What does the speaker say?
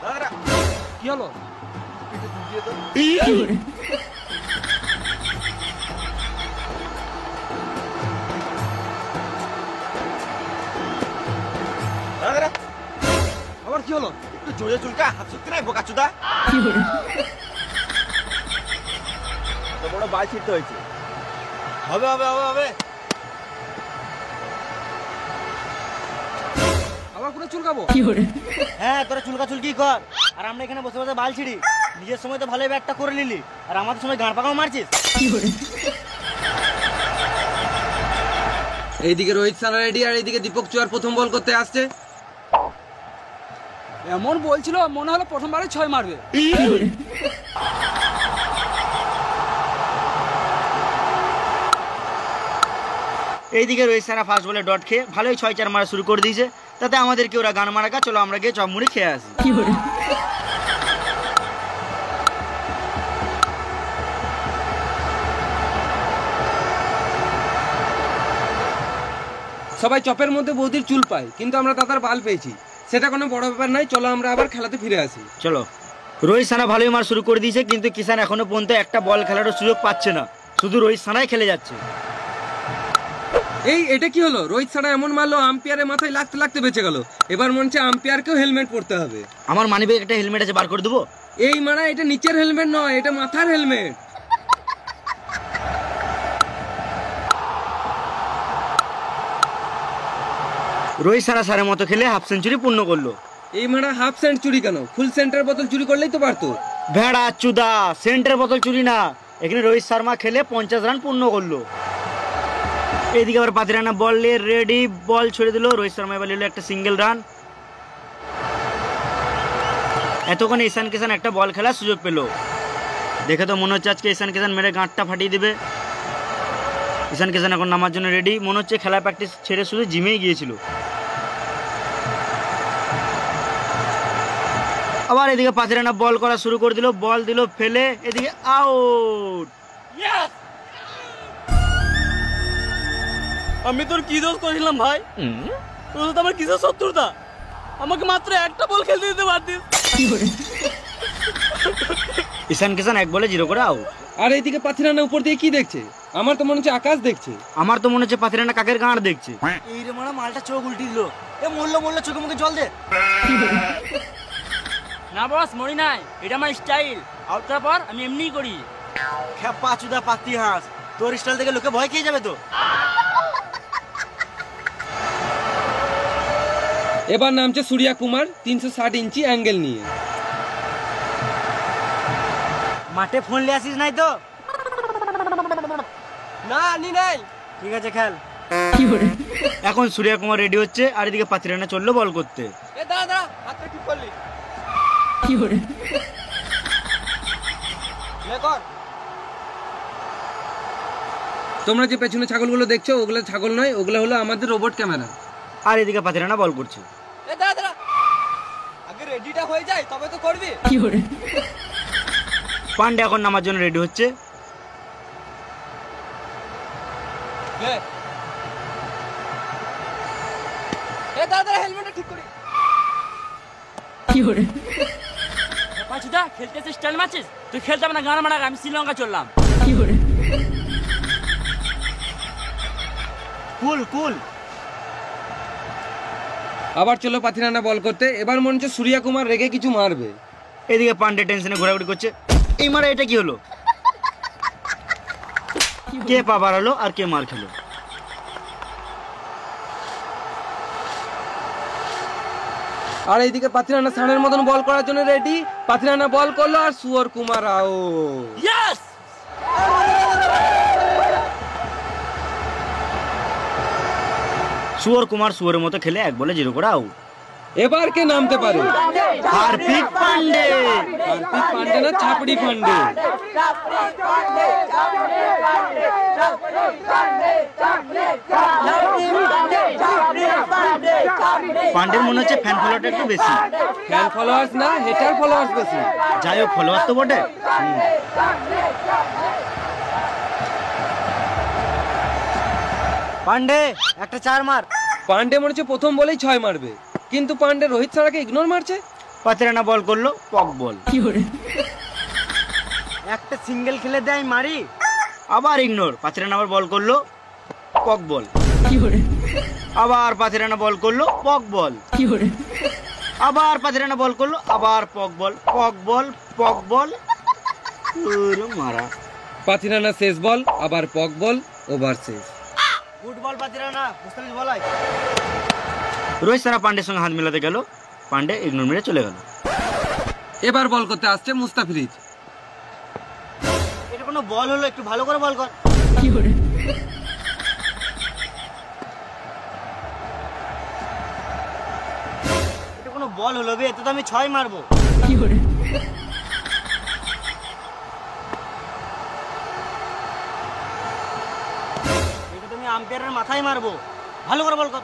কি হলো? আবার কি হলো? একটু জোরে চুলকা, হাত শক্তি নাই বোকাচোদা। বড় বাল ছিটতে হয়েছে। হবে হবে হবে হবে। আবার পুরো চুলকাবো? হ্যাঁ, তোরা চুলকা চুলকি কর। আর আমরা এখানে বসে বসে বাল ছিড়ি। নিজের সময় তো ভালোই ব্যাটটা করে নিলি, আর আমাদের সময় গাঁড় পাকাও মারছিস। এইদিকে রোহিত সানা রেডি, আর এইদিকে দীপক চুয়ার প্রথম বল করতে আসছে। এমন বলছিল মনে হলো প্রথমবারে 6 মারবে। এইদিকে রোহিত সানা ফার্স্ট বলে ডট খেয়ে ভালোই 6-4 মারা শুরু করে দিয়েছে। তাতে আমাদেরকে ওরা গান মারাকা, চলো আমরা গিয়ে চপ মুড়ি খেয়ে আসি। সবাই চপের মধ্যে বৌদির চুল পায়, কিন্তু আমরা দাদার বাল পেয়েছি। সেটা কোনো বড় ব্যাপার নয়, চলো আমরা আবার খেলাতে ফিরে আসি। চলো। রোহিত সানা ভালোই মার শুরু করে দিয়েছে, কিন্তু কিষান এখনো পর্যন্ত একটা বল খেলার সুযোগ পাচ্ছে না। শুধু রোহিত সানাই খেলে যাচ্ছে। এটা কি হলো? রোহিত সানা এমন মারলো, আম্পায়ারের মাথায় লাগতে লাগতে বেঁচে গেল। এবার মনে হচ্ছে আম্পায়ারকেও হেলমেট পরতে হবে। আমার মানিব্যাগ একটা হেলমেট আছে, বার করে দেবো। এটা নিচের হেলমেট নয়, এটা মাথার হেলমেট। রোহিত সানা সারের মতো খেলে হাফ সেঞ্চুরি পূর্ণ করলো। হাফ সেঞ্চুরি কেন? ফুল সেন্টার বোতল চুরি করলেই তো পারতো। ভেড়া চুদা, সেন্টার বোতল চুরি না। এখানে রোহিত শর্মা খেলে 50 রান পূর্ণ করলো। এইদিকে আবার পাতিরানা বল নিয়ে রেডি, বল ছেড়ে দিল। রোহিত শর্মা এবার নিল একটা সিঙ্গেল রান। এতক্ষণে ঈশান কিষান একটা বল খেলার সুযোগ পেল। দেখে তো মনে হচ্ছে আজকে ঈশান কিষান মেরে গাঁটটা ফাটিয়ে দিবে। ঈশান কিষান এখন নামার জন্য রেডি। মনে হচ্ছে খেলা প্র্যাকটিস ছেড়ে শুধু জিমেই গিয়েছিল। আবার এদিকে পাতিরানা বল করা শুরু করে দিল, বল দিল ফেলে, এদিকে আউট। আমি তোর কি দোষ করেছিলাম ভাই? তোর তো আমার কিসের শত্রুতা? আমাকে মাত্র একটা বল খেলতে দিতে পারতিস। ঈশান কিষান 1 বলে 0 করে আউট। আর এইদিকে পাতিরানা উপর দিয়ে কি দেখছে? আমার তো মনে হচ্ছে আকাশ দেখছে। আমার তো মনে হচ্ছে পাতিরানা কাকের গাঁড় দেখছে। এই রে মারা, মালটা চোখ উল্টি দিল। মরলো চোখে মুখে জল দে। না বস, মরি নাই, এটা আমার স্টাইল। আউট করার পর আমি এমনিই করি। খেপা চুদা পাতি হাঁস, তোর স্টাইল দেখে লোকে ভয় খেয়ে যাবে তো। এবার নামছে সূর্যা কুমার 360 ইঞ্চি অ্যাঙ্গেল নিয়ে। মাঠে ফোন নিয়ে আসিস নাই তো? না, আনি নাই। ঠিক আছে, খেল। এখন সূর্যা কুমার রেডি হচ্ছে, আর এদিকে পাতিরানা চললো বল করতে। দাদা হাতটা ঠিক করলি। তোমরা যে পেছনে ছাগলগুলো দেখছো, ওগুলো ছাগল নয়, ওগুলো হলো আমাদের রোবট ক্যামেরা। আর এদিকে পাতিরানা বল করছে। আগে রেডিটা হয়ে যায় তবে তো করবি। পান্ডে এখন নামার জন্য রেডি হচ্ছে। হেলমেটটা ঠিক করি। পাঁচুদা খেলতে স্টাইল মারছিস? তুই খেলতে না, গান মারা। আমি শ্রীলঙ্কা চললাম। কুল কুল। আবার চলো পাতিরানা বল করতে। এবার মনে হচ্ছে সূর্যা কুমার রেগে কিছু মারবে। এদিকে পান্ডে টেনশনে ঘোরাঘুরি করছে। এই মারা, এটা কি হলো? কে পা বাড়ালো আর কে মার খেলো? আর এইদিকে পাতিরানা সানের মতন বল করার জন্য রেডি। পাতিরানা বল করলো, আর সুয়র কুমার আউট। সুয়র কুমার সুয়রের মতো খেলে 1 বলে 0 করে আউট। এবার কে নামতে পারে? হার্পিক পান্ডে। হার্পিক পান্ডে না, ছাপড়ি পান্ডে। পান্ডের মনে হচ্ছে ফ্যান ফলোয়ারটা একটু বেশি। ফ্যান ফলোয়ার্স না, হেটার ফলোয়ার্স বেশি। যাই হোক, ফলোয়ার তো বটে। পান্ডে একটা 4 মার। পান্ডে মনে হচ্ছে প্রথম বলেই 6 মারবে, কিন্তু পান্ডে রোহিত সানাকে ইগনোর মারছে। পাতিরানা বল করলো পক বল। একটা সিঙ্গেল খেলে দেয় মারি, আবার ইগনোর, পাতিরানা আবার বল করলো পক বল। আবার পাতিরানা বল করলো পক বল। আবার পাতিরানা বল করলো আবার পক বল, পক বল, পক বল। ওরে মারা, পাতিরানা শেষ বল, আবার পক বল, ওভার শেষ। ফুটবল পাতিরানা মুস্তাফিজ বলাই। রোহিত সারা পান্ডের সঙ্গে হাত মেলাতে গেল, পান্ডে ইগনোর মেরে চলে গেল। এবার বল করতে আসছে মুস্তাফিজ। এটা কোনো বল হলো? একটু ভালো করে বল কর। এটা কোনো বল হলো বে? এতে তো আমি 6 মারবো। এটা তুমি আম্পায়ারের মাথায় মারবো। ভালো করে বল কর।